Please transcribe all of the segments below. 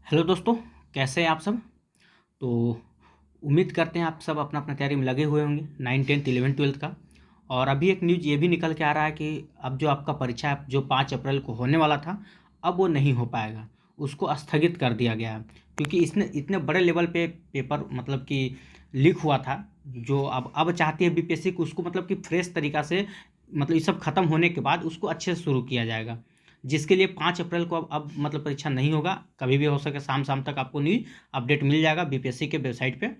Hello दोस्तों, कैसे हैं आप सब। तो उम्मीद करते हैं आप सब अपना अपना तैयारी में लगे हुए होंगे 9, 10, 11, 12 का। और अभी एक न्यूज़ ये भी निकल के आ रहा है कि अब जो आपका परीक्षा है, जो 5 अप्रैल को होने वाला था, अब वो नहीं हो पाएगा। उसको स्थगित कर दिया गया है क्योंकि इसने इतने बड़े लेवल पे पेपर मतलब कि लीक हुआ था। जो अब चाहती है बीपीएससी को उसको मतलब कि फ्रेश तरीका से, मतलब ये सब खत्म होने के बाद उसको अच्छे से शुरू किया जाएगा। जिसके लिए 5 अप्रैल को अब मतलब परीक्षा नहीं होगा, कभी भी हो सके शाम शाम तक आपको न्यूज़ अपडेट मिल जाएगा बीपीएससी के वेबसाइट पे।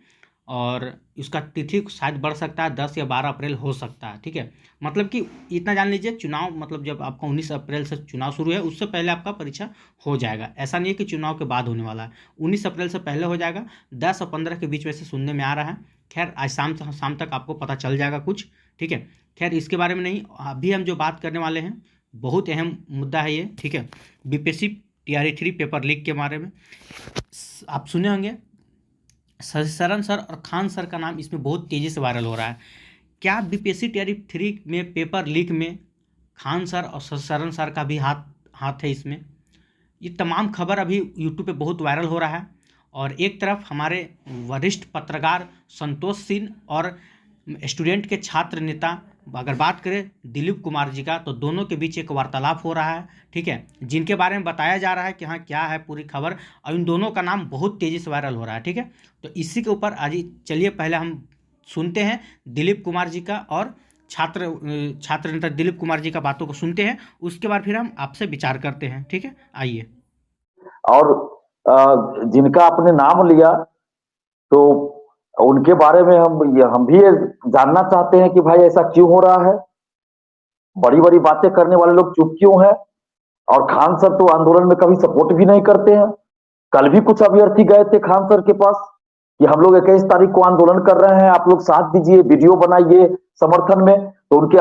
और इसका तिथि शायद बढ़ सकता है, 10 या 12 अप्रैल हो सकता है। ठीक है, मतलब कि इतना जान लीजिए, चुनाव मतलब जब आपका 19 अप्रैल से चुनाव शुरू है उससे पहले आपका परीक्षा हो जाएगा। ऐसा नहीं है कि चुनाव के बाद होने वाला है, 19 अप्रैल से पहले हो जाएगा। 10 और 15 के बीच में से सुनने में आ रहा है। खैर आज शाम शाम तक आपको पता चल जाएगा कुछ। ठीक है, खैर इसके बारे में नहीं, अभी हम जो बात करने वाले हैं बहुत अहम मुद्दा है ये। ठीक है, बीपीएससी टीआरई 3 पेपर लीक के बारे में आप सुने होंगे। शरण सर और खान सर का नाम इसमें बहुत तेज़ी से वायरल हो रहा है। क्या बीपीएससी टीआरई 3 में पेपर लीक में खान सर और शरण सर का भी हाथ हाथ है इसमें? ये तमाम खबर अभी यूट्यूब पे बहुत वायरल हो रहा है। और एक तरफ हमारे वरिष्ठ पत्रकार संतोष सिंह और स्टूडेंट के छात्र नेता, अगर बात करें दिलीप कुमार जी का, तो दोनों के बीच एक वार्तालाप हो रहा है। ठीक है, जिनके बारे में बताया जा रहा है कि हाँ क्या है पूरी खबर, और इन दोनों का नाम बहुत तेज़ी से वायरल हो रहा है। ठीक है, तो इसी के ऊपर आज चलिए पहले हम सुनते हैं दिलीप कुमार जी का, और छात्र नेता दिलीप कुमार जी का बातों को सुनते हैं। उसके बाद फिर हम आपसे विचार करते हैं। ठीक है, आइए। और जिनका आपने नाम लिया तो उनके बारे में हम भी ये जानना चाहते हैं कि भाई ऐसा क्यों हो रहा है। बड़ी बड़ी बातें करने वाले लोग चुप क्यों हैं। और खान सर तो आंदोलन में कभी सपोर्ट भी नहीं करते हैं। कल भी कुछ अभ्यर्थी गए थे खान सर के पास कि हम लोग 21 तारीख को आंदोलन कर रहे हैं, आप लोग साथ दीजिए, वीडियो बनाइए समर्थन में। तो उनके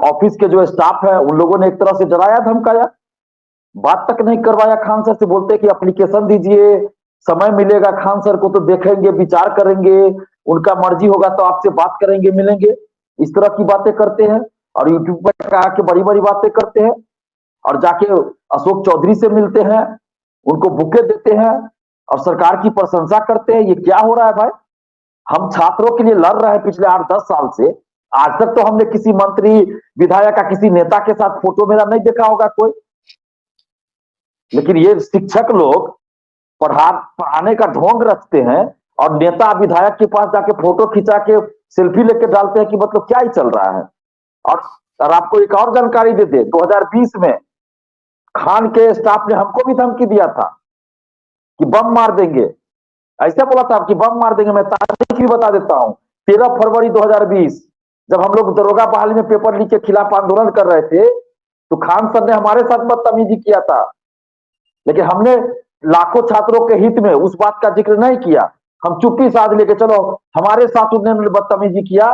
ऑफिस के जो स्टाफ है उन लोगों ने एक तरह से डराया धमकाया, बात तक नहीं करवाया खान सर से। बोलते कि एप्लीकेशन दीजिए, समय मिलेगा खान सर को तो देखेंगे, विचार करेंगे, उनका मर्जी होगा तो आपसे बात करेंगे, मिलेंगे। इस तरह की बातें करते हैं और यूट्यूब पर आके बड़ी बड़ी बातें करते हैं और जाके अशोक चौधरी से मिलते हैं, उनको बुके देते हैं और सरकार की प्रशंसा करते हैं। ये क्या हो रहा है भाई। हम छात्रों के लिए लड़ रहे हैं पिछले 8-10 साल से। आज तक तो हमने किसी मंत्री विधायक का किसी नेता के साथ फोटो मेरा नहीं देखा होगा कोई। लेकिन ये शिक्षक लोग पढ़ाने का ढोंग रखते हैं और नेता विधायक के पास जाके फोटो खिंचा के सेल्फी लेके डालते हैं कि मतलब क्या ही चल रहा है। और, और आपको एक और जानकारी दे दे, 2020 में खान के स्टाफ ने हमको भी धमकी दिया था कि बम मार देंगे। ऐसा बोला था कि बम मार देंगे। मैं तारीख भी बता देता हूं, 13 फरवरी 2020, जब हम लोग दरोगा बहाली में पेपर लीक के खिलाफ आंदोलन कर रहे थे तो खान सर ने हमारे साथ बदतमीजी किया था। लेकिन हमने लाखों छात्रों के हित में उस बात का जिक्र नहीं किया। हम चुप्पी साध लेके चलो, हमारे साथ उन्होंने बदतमीजी किया,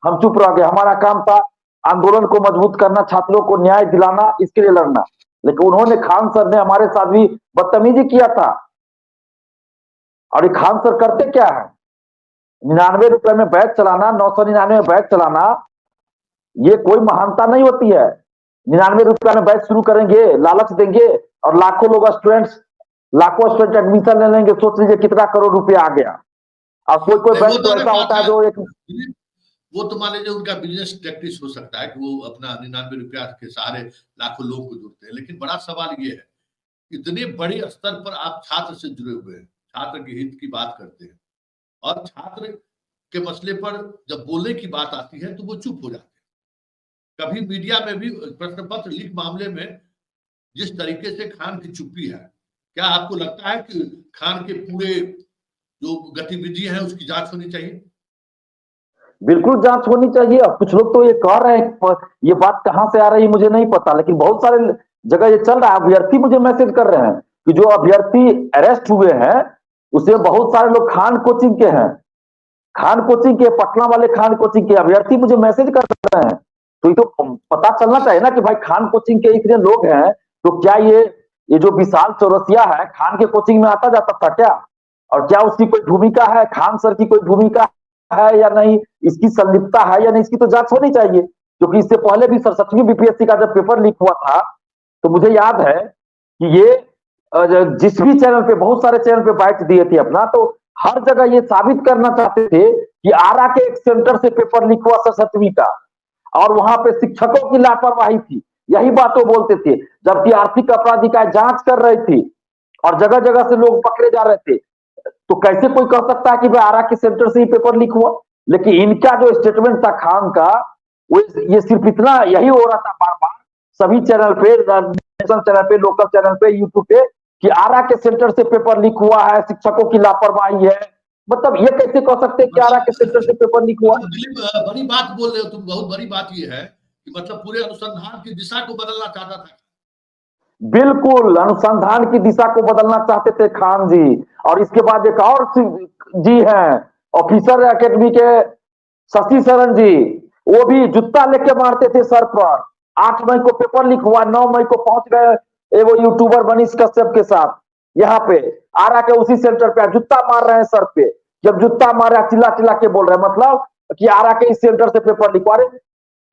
हम चुप रह गए। हमारा काम था आंदोलन को मजबूत करना, छात्रों को न्याय दिलाना, इसके लिए लड़ना। लेकिन उन्होंने, खान सर ने हमारे साथ भी बदतमीजी किया था। और ये खान सर करते क्या है, 99 रुपए में बैग चलाना, 999 में बैग चलाना, ये कोई महानता नहीं होती है। 99 रुपया में बैच शुरू करेंगे, लालच देंगे और लाखों स्टूडेंट एडमिशन ले लेंगे। सोच लीजिए कितना करोड़ रुपया आ गया। अब कोई कोई बैंक तो ऐसा होता है जो एक, वो तो मान लीजिए उनका बिजनेस प्रैक्टिस हो सकता है कि वो अपना 99 रुपया के सहारे लाखों लोगों को जोड़ते हैं। लेकिन बड़ा सवाल ये है, इतने बड़े स्तर पर आप छात्र से जुड़े हुए हैं, छात्र के हित की बात करते हैं और छात्र के मसले पर जब बोलने की बात आती है तो वो चुप हो जाते हैं। कभी मीडिया में भी प्रश्न पत्र लीक मामले में जिस तरीके से खान की चुप्पी है, क्या आपको लगता है कि खान के पूरे जो गतिविधि है उसकी जांच होनी चाहिए? बिल्कुल जांच होनी चाहिए। अब कुछ लोग तो ये कह रहे हैं, ये बात कहां से आ रही है मुझे नहीं पता, लेकिन बहुत सारे जगह ये चल रहा है। अभ्यर्थी मुझे मैसेज कर रहे हैं कि जो अभ्यर्थी अरेस्ट हुए हैं उसमें बहुत सारे लोग खान कोचिंग के हैं, खान कोचिंग के, पटना वाले खान कोचिंग के अभ्यर्थी मुझे मैसेज कर रहे हैं। तो ये तो पता चलना चाहिए ना कि भाई खान कोचिंग के इतने लोग हैं तो क्या ये जो विशाल चौरसिया है खान के कोचिंग में आता जाता था क्या? और क्या उसकी कोई भूमिका है, खान सर की कोई भूमिका है या नहीं, इसकी संलिप्तता है या नहीं, इसकी तो जांच होनी चाहिए। क्योंकि इससे पहले भी 67वीं बीपीएससी का जब पेपर लीक हुआ था तो मुझे याद है कि ये जिस भी चैनल पे, बहुत सारे चैनल पे बाइट दिए थे अपना, तो हर जगह ये साबित करना चाहते थे कि आरा के एक सेंटर से पेपर लीक हुआ 7वीं का, और वहां पे शिक्षकों की लापरवाही थी, यही बात वो बोलते थे। जबकि आर्थिक अपराध इकाई जांच कर रही थी और जगह जगह से लोग पकड़े जा रहे थे, तो कैसे कोई कह सकता है कि भाई आरा के सेंटर से ही पेपर लीक हुआ? लेकिन इनका जो स्टेटमेंट था खान का, वो ये सिर्फ इतना यही हो रहा था बार बार सभी चैनल पे, नेशनल चैनल पे, लोकल चैनल पे, यूट्यूब पे, कि आरा के सेंटर से पेपर लीक हुआ है, शिक्षकों की लापरवाही है। मतलब ये कैसे कह सकते हैं कि आरा के सेंटर से पेपर लीक हुआ? दिलीप, बड़ी बात बोल रहे हो तुम, बहुत बड़ी बात ये है कि मतलब पूरे अनुसंधान की दिशा को बदलना चाहता था। बिल्कुल, अनुसंधान की दिशा को बदलना चाहते थे खान जी। और इसके बाद एक और जी हैं, ऑफिसर एकेडमी के शशि शरण जी, वो भी जूता लेके मारते थे सर पर। 8 मई को पेपर लीक हुआ, 9 मई को पहुंच गए एगो यूट्यूबर मनीष कश्यप के साथ यहाँ पे आरा के उसी सेंटर पे, जूता मार रहे हैं सर पे। जब जूता मार रहे, चिल्ला चिल्ला के बोल रहे हैं, मतलब कि आरा के इस सेंटर से पेपर लीक हुआ। अरे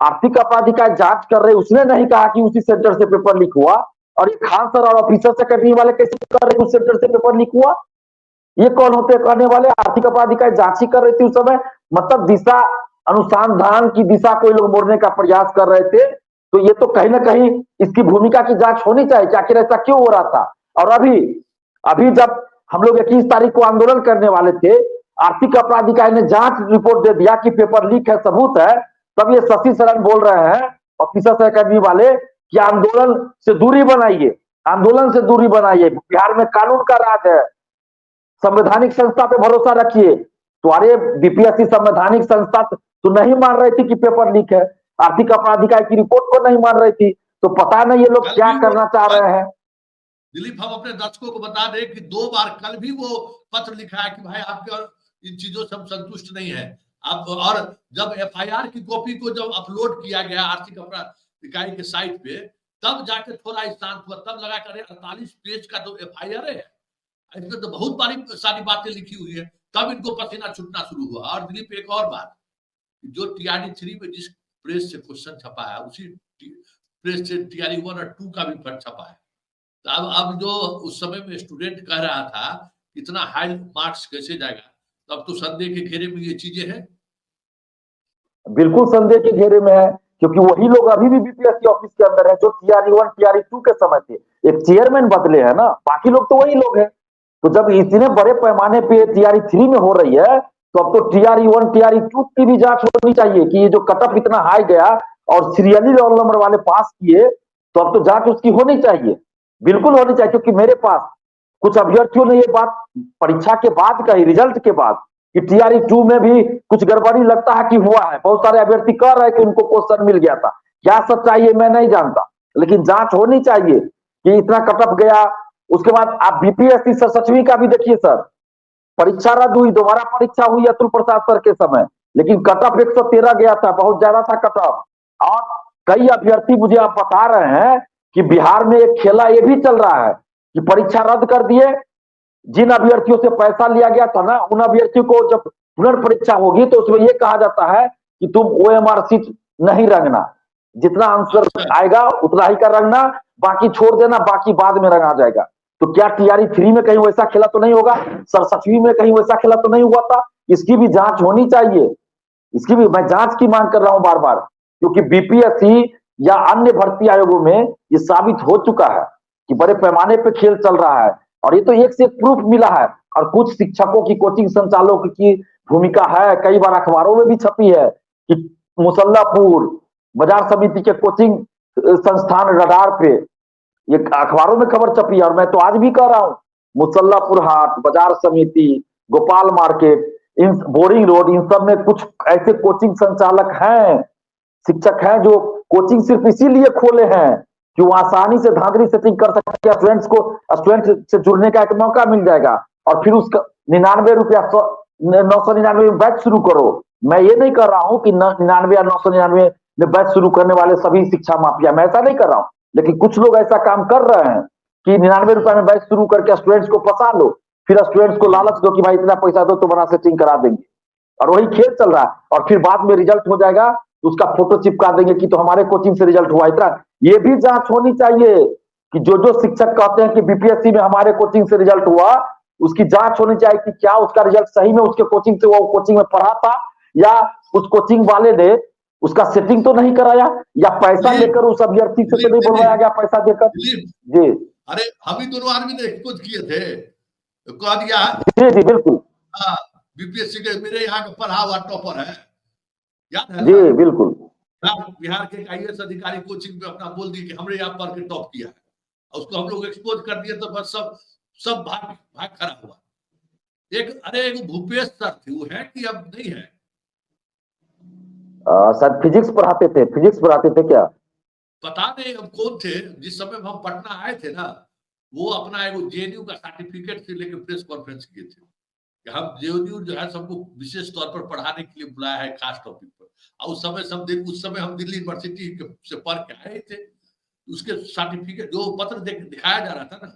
आर्थिक अपराध इकाई जांच कर रहे, उसने नहीं कहा कि उसी सेंटर से पेपर लीक हुआ। और ये खान सर और ऑफिसर से करने वाले कैसे कर रहे उस सेंटर से पेपर लीक हुआ? ये कौन होते हैं करने वाले? आर्थिक अपराध इकाई जांच ही कर रही थी उस समय। मतलब दिशा, अनुसंधान की दिशा को लोग मोड़ने का प्रयास कर रहे थे। तो ये तो कहीं ना कहीं इसकी भूमिका की जांच होनी चाहिए कि आखिर ऐसा क्यों हो रहा था। और अभी अभी जब हम लोग 21 तारीख को आंदोलन करने वाले थे, आर्थिक अपराध इकाई ने जांच रिपोर्ट दे दिया कि पेपर लीक है, सबूत है, तब ये शशि शरण बोल रहे हैं ऑफिसर्स अकेडमी वाले कि आंदोलन से दूरी बनाइए, आंदोलन से दूरी बनाइए, बिहार में कानून का राज है, संवैधानिक संस्था पे भरोसा रखिए। तो अरे बीपीएससी संवैधानिक संस्था तो नहीं मान रही थी कि पेपर लीक है, आर्थिक अपराध इकाई की रिपोर्ट को नहीं मान रही थी। तो पता नहीं ये लोग कल क्या भी करना चाह रहे हैं। दिलीप, हम अपने दर्शकों को बता दें कि 2 बार कल भी वो पत्र लिखा है कि भाई आपके इन चीजों से हम संतुष्ट नहीं है। अब और जब एफआईआर की कॉपी को जब अपलोड किया गया आर्थिक अपराध इकाई के साइट पे, तब जाके थोड़ा शांत हुआ। तब लगा करे 48 पेज का तो एफआईआर है, इसमें तो बहुत बारी सारी बातें लिखी हुई है। तब इनको पसीना छूटना शुरू हुआ। और दिलीप, एक और बात, जो टीआरडी 3 में जिस प्रेस से क्वेश्चन छपा है, उसी प्रेस से टीआरडी 1 और 2 का भी छपा है। तो अब जो उस समय में स्टूडेंट कह रहा था इतना हाई मार्क्स कैसे जाएगा, तो अब तो संदेह के घेरे में ये चीजें हैं। बिल्कुल संदेह के घेरे में है, क्योंकि वही लोग अभी भी बीपीएससी ऑफिस के अंदर है जो टीआरडी 1 टीआरडी 2 के समय थे। एक चेयरमैन बदले हैं ना, बाकी लोग तो वही लोग हैं। तो जब इतने बड़े पैमाने पे टीआरडी 3 में हो रही है, तो अब तो टीआरडी 1 टीआरडी 2 की भी जांच होनी चाहिए कि ये जो कटअप इतना हाई गया और सीरियली रोल नंबर वाले पास किए, तो अब तो जांच उसकी होनी चाहिए, बिल्कुल होनी चाहिए। क्योंकि मेरे पास कुछ अभ्यर्थियों ने ये बात परीक्षा के बाद कही, रिजल्ट के बाद, कि टीआरडी 2 में भी कुछ गड़बड़ी लगता है कि हुआ है। बहुत सारे अभ्यर्थी कह रहे हैं कि उनको क्वेश्चन मिल गया था। क्या सच्चाई है मैं नहीं जानता, लेकिन जांच होनी चाहिए कि इतना कटअप गया। उसके बाद आप बीपीएससी सर 7वीं का भी देखिए सर, परीक्षा रद्द हुई, दोबारा परीक्षा हुई अतुल प्रसाद सर के समय, लेकिन कटअप 113 गया था, बहुत ज्यादा था कटअप। और कई अभ्यर्थी मुझे आप बता रहे हैं कि बिहार में एक खेला ये भी चल रहा है कि परीक्षा रद्द कर दिए, जिन अभ्यर्थियों से पैसा लिया गया था ना, उन अभ्यर्थियों को जब पुनर्परीक्षा होगी तो उसमें यह कहा जाता है कि तुम ओएमआर सीट नहीं रंगना, जितना आंसर आएगा उतना ही का रंगना, बाकी छोड़ देना, बाकी बाद में रंगा जाएगा। तो क्या टीआरडी 3 में कहीं वैसा खेला तो नहीं होगा? सर 7वीं में कहीं वैसा खेला तो नहीं हुआ था? इसकी भी जांच होनी चाहिए, इसकी भी मैं जांच की मांग कर रहा हूं बार बार। क्योंकि बीपीएससी या अन्य भर्ती आयोगों में ये साबित हो चुका है कि बड़े पैमाने पे खेल चल रहा है, और ये तो एक से एक प्रूफ मिला है। और कुछ शिक्षकों की, कोचिंग संचालकों की भूमिका है, कई बार अखबारों में भी छपी है कि मुसल्लापुर बाजार समिति के कोचिंग संस्थान रडार पे, ये अखबारों में खबर छपी है। और मैं तो आज भी कह रहा हूं, मुसल्लापुर हाट, बाजार समिति, गोपाल मार्केट, इन बोरिंग रोड, इन सब में कुछ ऐसे कोचिंग संचालक हैं, शिक्षक हैं, जो कोचिंग सिर्फ इसीलिए खोले हैं कि वो आसानी से धांधली सेटिंग कर सकते हैं, स्टूडेंट्स को स्टूडेंट से जुड़ने का एक मौका मिल जाएगा। और फिर उसका 99 रुपया 999 में बैच शुरू करो। मैं ये नहीं कर रहा हूं कि 99 या 999 में बैच शुरू करने वाले सभी शिक्षा माफिया, मैं ऐसा नहीं कर रहा हूं। लेकिन कुछ लोग ऐसा काम कर रहे हैं कि 99 रुपए में बैच शुरू करके स्टूडेंट्स को फंसा लो, फिर स्टूडेंट्स को लालच दो कि भाई इतना पैसा दो तो बना सेटिंग करा देंगे, और वही खेल चल रहा है। और फिर बाद में रिजल्ट हो जाएगा तो उसका फोटो चिपका देंगे कि तो हमारे कोचिंग से रिजल्ट हुआ इतना। ये भी जांच होनी चाहिए कि जो जो शिक्षक कहते हैं कि बीपीएससी में हमारे कोचिंग से रिजल्ट हुआ, उसकी जांच होनी चाहिए कि क्या उसका रिजल्ट सही में उसके कोचिंग से वो कोचिंग में पढ़ा था, या उस कोचिंग वाले ने उसका सेटिंग तो नहीं कराया, या पैसा लेकर उस अभ्यर्थी से तो नहीं बुलवाया गया पैसा देकर। जी, अरे हम ही दोनों आदमी ने एक्सपोज किए थे, तो कह दिया जी जी बिल्कुल, हाँ बीपीएससी के मेरे यहाँ का पढ़ा हुआ टॉपर है, याद है जी ना? बिल्कुल, बिहार के आईएएस अधिकारी कोचिंग में अपना बोल दिए कि हमने यहाँ पढ़ के टॉप किया है, और उसको हम लोग एक्सपोज कर दिए, तो बस सब भाग भाग खड़ा हुआ। एक भूपेश सर थे, वो है कि अब नहीं है? सर फिजिक्स पढ़ाते थे क्या? पता नहीं अब कौन थे। जिस समय हम पटना आए थे ना, वो अपना एक जेएनयू का सर्टिफिकेट से लेकर प्रेस कॉन्फ्रेंस किए थे कि हम जेएनयू जो है सबको विशेष तौर पर पढ़ाने के लिए बुलाया है खास टॉपिक पर। और उस समय हम दिल्ली यूनिवर्सिटी से पढ़ के आए थे। उसके सर्टिफिकेट जो पत्र दिखाया जा रहा था ना,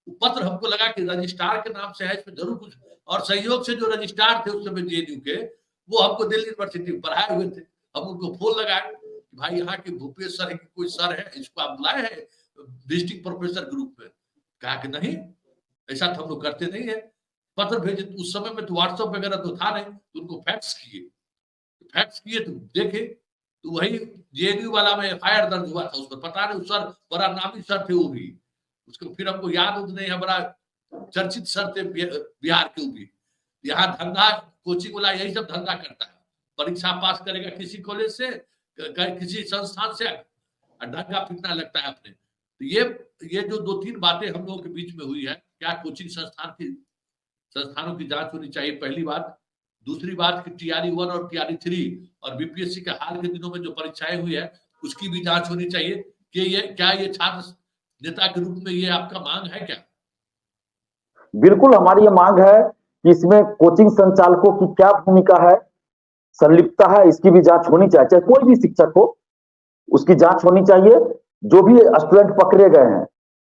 वो पत्र हमको लगा कि रजिस्ट्रार के नाम से है, इसमें जरूर कुछ, और सहयोग से जो रजिस्ट्रार थे उस समय जेएनयू के, वो हमको दिल्ली यूनिवर्सिटी में पढ़ाए हुए थे। हम उनको फोन लगाए कि भाई यहाँ के भूपेश सर की कोई सर है, इसको आप बुलाए हैं विजिटिंग प्रोफेसर ग्रुप में? कहा कि नहीं, ऐसा तो हम लोग करते नहीं है। पत्र भेजे, उस समय में तो व्हाट्सएप वगैरह तो था नहीं, तो उनको फैक्स किए तो देखे, तो वही जेएनयू वाला में एफआईआर दर्ज हुआ था उस पर। पता नहीं, सर बड़ा नामी सर थे वो भी, उसको फिर हमको याद नहीं है, बड़ा चर्चित सर थे बिहार के। भी यहाँ धंधा कोचिंग वाला यही सब धंधा करता है, परीक्षा पास करेगा किसी कॉलेज से, किसी संस्थान से, ढंगा पिटना लगता है अपने। तो ये जो 2-3 बातें हम लोगों के बीच में हुई है, क्या कोचिंग संस्थानों की जांच होनी चाहिए, पहली बात। दूसरी बात कि टीआरई 1 और टीआरई 3 और बीपीएससी के हाल के दिनों में जो परीक्षाएं हुई है, उसकी भी जांच होनी चाहिए कि ये छात्र नेता के रूप में ये आपका मांग है क्या? बिल्कुल हमारी ये मांग है कि इसमें कोचिंग संचालकों की क्या भूमिका है, संलिप्तता है, इसकी भी जांच होनी चाहिए। चाहे कोई भी शिक्षक हो, उसकी जांच होनी चाहिए। जो भी स्टूडेंट पकड़े गए हैं,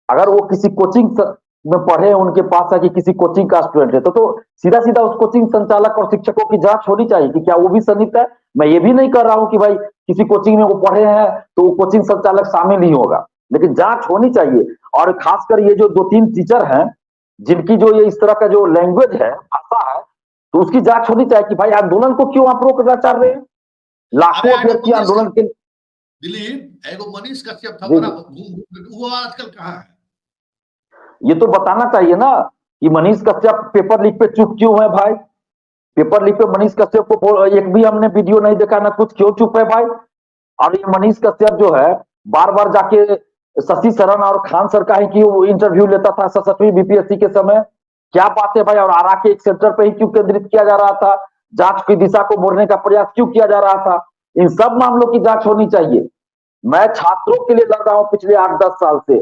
अगर वो किसी कोचिंग में पढ़े, उनके पास है कि किसी कोचिंग का स्टूडेंट है, तो सीधा सीधा उस कोचिंग संचालक और शिक्षकों की जांच होनी चाहिए कि क्या वो भी संलिप्त है। मैं ये भी नहीं कर रहा हूं कि भाई किसी कोचिंग में वो पढ़े हैं तो वो कोचिंग संचालक शामिल नहीं होगा, लेकिन जांच होनी चाहिए। और खासकर ये जो 2-3 टीचर हैं जिनकी जो ये इस तरह का जो लैंग्वेज है, भाषा है, तो उसकी जांच होनी चाहिए कि भाई आंदोलन को क्यों आप रोकना चाह रहे हैं। लाखों अभ्यर्थी आंदोलन के दिलीप, एगो मनीष कश्यप था, बड़ा वो आजकल कहाँ है? ये तो बताना चाहिए ना कि मनीष कश्यप पेपर लीक पे चुप क्यों है भाई। पेपर लीक पे मनीष कश्यप को एक भी हमने वीडियो नहीं देखा ना कुछ, क्यों चुप है भाई। और ये मनीष कश्यप जो है बार बार जाके शशि शरण और खान सर का ही की इंटरव्यू लेता था 67वीं बीपीएससी के समय, क्या बात है भाई। और आरा के एक सेंटर पे ही क्यों केंद्रित किया जा रहा था, जांच की दिशा को मोड़ने का प्रयास क्यों किया जा रहा था। इन सब मामलों की जांच होनी चाहिए। मैं छात्रों के लिए लड़ रहा हूं पिछले 8-10 साल से।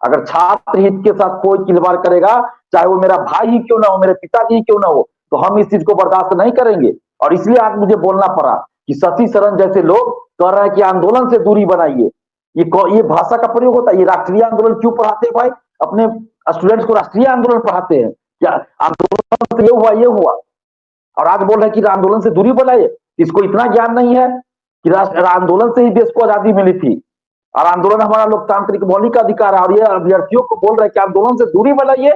अगर छात्र हित के साथ कोई खिलवाड़ करेगा, चाहे वो मेरा भाई ही क्यों ना हो, मेरे पिताजी ही क्यों ना हो, तो हम इस चीज को बर्दाश्त नहीं करेंगे। और इसलिए आज मुझे बोलना पड़ा कि शशि शरण जैसे लोग कह रहे हैं कि आंदोलन से दूरी बनाइए। ये भाषा का प्रयोग होता है। ये राष्ट्रीय आंदोलन क्यों पढ़ाते हैं भाई, अपने स्टूडेंट्स को राष्ट्रीय आंदोलन पढ़ाते हैं क्या? आंदोलन से ये हुआ और आज बोल रहे हैं कि आंदोलन से दूरी बनाइए। इसको इतना ज्ञान नहीं है कि आंदोलन से ही देश को आजादी मिली थी और आंदोलन हमारा लोकतांत्रिक मौलिक अधिकार है। और ये अभ्यर्थियों को बोल रहे हैं कि आंदोलन से दूरी बनाइए।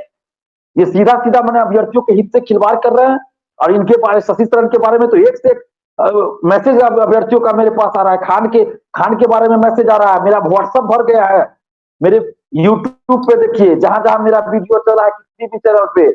ये सीधा सीधा मैंने अभ्यर्थियों के हित से खिलवाड़ कर रहे हैं। और इनके बारे, शशि शरण के बारे में तो एक से मैसेज अभ्यर्थियों का मेरे पास आ रहा है। खान के बारे में मैसेज आ रहा है, मेरा व्हाट्सएप भर गया है। मेरे यूट्यूब पे देखिए, जहां जहां मेरा वीडियो चला है किसी भी चैनल पे,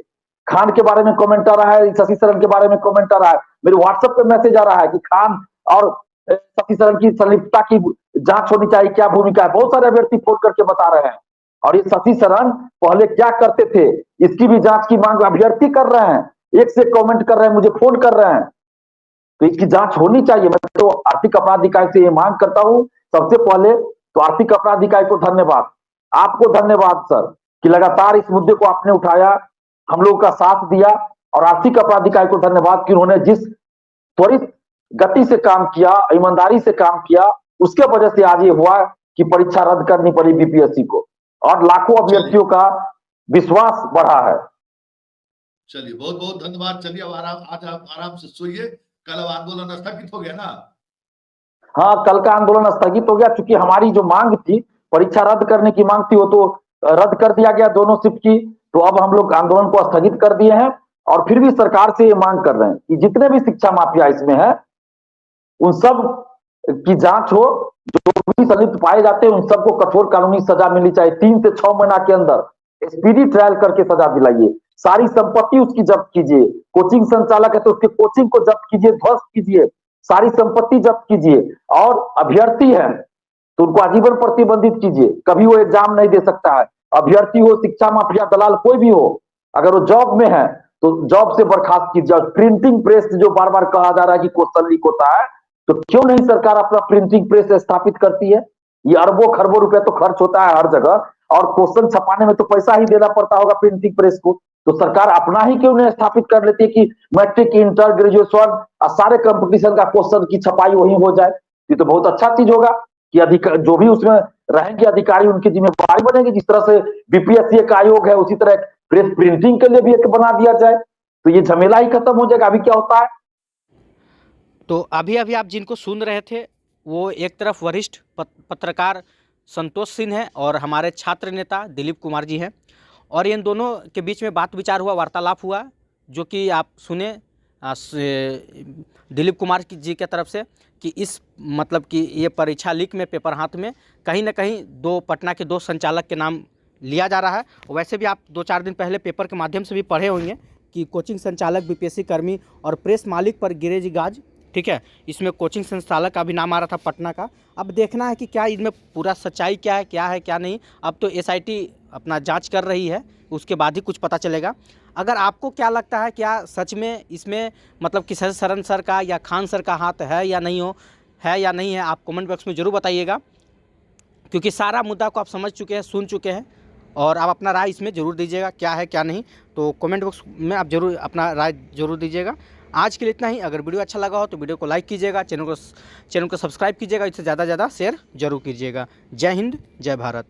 खान के बारे में कमेंट आ रहा है, शशि शरण के बारे में कमेंट आ रहा है। मेरे व्हाट्सएप पे मैसेज आ रहा है कि खान और शशि शरण की संलिप्तता की जांच होनी चाहिए, क्या भूमिका है। बहुत सारे अभ्यर्थी फोन करके बता रहे हैं। और ये शशि शरण पहले क्या करते थे, इसकी भी जांच की मांग अभ्यर्थी कर रहे हैं। एक से कमेंट कर रहे हैं, मुझे फोन कर रहे हैं, तो इसकी जांच होनी चाहिए। मैं तो आर्थिक अपराध इकाई से ये मांग करता हूं। सबसे पहले तो आर्थिक अपराध इकाई को धन्यवाद, आपको धन्यवाद सर, कि लगातार इस मुद्दे को आपने उठाया, हम लोगों का साथ दिया। और आर्थिक अपराध इकाई को धन्यवाद कि उन्होंने जिस त्वरित गति से काम किया, ईमानदारी से काम किया, उसके वजह से आज ये हुआ कि परीक्षा रद्द करनी पड़ी बीपीएससी को और लाखों अभ्यर्थियों का विश्वास बढ़ा है। चलिए, बहुत बहुत धन्यवाद। चलिए अब आज आप आराम से सोइए। कल अब आंदोलन स्थगित हो गया ना? हाँ, कल का आंदोलन स्थगित हो गया, क्योंकि हमारी जो मांग थी परीक्षा रद्द करने की मांग थी वो तो रद्द कर दिया गया दोनों शिफ्ट की। तो अब हम लोग आंदोलन को स्थगित कर दिए हैं और फिर भी सरकार से ये मांग कर रहे हैं कि जितने भी शिक्षा माफिया इसमें है उन सब की जांच हो, जो भी संलिप्त पाए जाते हैं उन सबको कठोर कानूनी सजा मिलनी चाहिए। 3 से 6 महीना के अंदर स्पीडी ट्रायल करके सजा दिलाइए, सारी संपत्ति उसकी जब्त कीजिए। कोचिंग संचालक है तो उसके कोचिंग को जब्त कीजिए, ध्वस्त कीजिए, सारी संपत्ति जब्त कीजिए। और अभ्यर्थी है तो उनको आजीवन प्रतिबंधित कीजिए, कभी वो एग्जाम नहीं दे सकता है। अभ्यर्थी हो, शिक्षा माफिया, दलाल कोई भी हो, अगर वो जॉब में है तो जॉब से बर्खास्त कीजिए। प्रिंटिंग प्रेस जो बार बार कहा जा रहा है कि क्वेश्चन लीक होता है, तो क्यों नहीं सरकार अपना प्रिंटिंग प्रेस स्थापित करती है? ये अरबों खरबों रुपए तो खर्च होता है हर जगह, और क्वेश्चन छपाने में तो पैसा ही देना पड़ता होगा प्रिंटिंग प्रेस को। तो सरकार अपना ही क्यों नहीं स्थापित कर लेती है कि मैट्रिक, इंटर, ग्रेजुएशन सारे कंपटीशन का क्वेश्चन की छपाई वही हो जाए? ये तो बहुत अच्छा चीज होगा कि जो भी उसमें रहेंगे अधिकारी उनकी जिम्मेदारी बनेगी। जिस तरह से बीपीएससी एक आयोग है उसी तरह प्रेस प्रिंटिंग के लिए भी एक बना दिया जाए, तो ये झमेला ही खत्म हो जाएगा। अभी क्या होता है, तो अभी आप जिनको सुन रहे थे वो एक तरफ वरिष्ठ पत्रकार संतोष सिंह हैं और हमारे छात्र नेता दिलीप कुमार जी हैं, और इन दोनों के बीच में बात विचार हुआ, वार्तालाप हुआ, जो कि आप सुने दिलीप कुमार जी की तरफ से कि इस मतलब कि ये परीक्षा लीक में पेपर हाथ में कहीं ना कहीं पटना के 2 संचालक के नाम लिया जा रहा है। वैसे भी आप 2-4 दिन पहले पेपर के माध्यम से भी पढ़े होंगे कि कोचिंग संचालक, बीपीएससी कर्मी और प्रेस मालिक पर गिरे जी गाज, ठीक है। इसमें कोचिंग संचालक का भी नाम आ रहा था पटना का। अब देखना है कि क्या इसमें पूरा सच्चाई क्या है क्या नहीं। अब तो एसआईटी अपना जांच कर रही है, उसके बाद ही कुछ पता चलेगा। अगर आपको क्या लगता है, क्या सच में इसमें मतलब किशन शरण सर का या खान सर का हाथ है या नहीं है, आप कमेंट बॉक्स में ज़रूर बताइएगा, क्योंकि सारा मुद्दा को आप समझ चुके हैं, सुन चुके हैं, और आप अपना राय इसमें ज़रूर दीजिएगा क्या है क्या नहीं। तो कमेंट बॉक्स में आप ज़रूर अपना राय ज़रूर दीजिएगा। आज के लिए इतना ही। अगर वीडियो अच्छा लगा हो तो वीडियो को लाइक कीजिएगा, चैनल को सब्सक्राइब कीजिएगा, इससे ज़्यादा से ज़्यादा शेयर जरूर कीजिएगा। जय हिंद, जय भारत।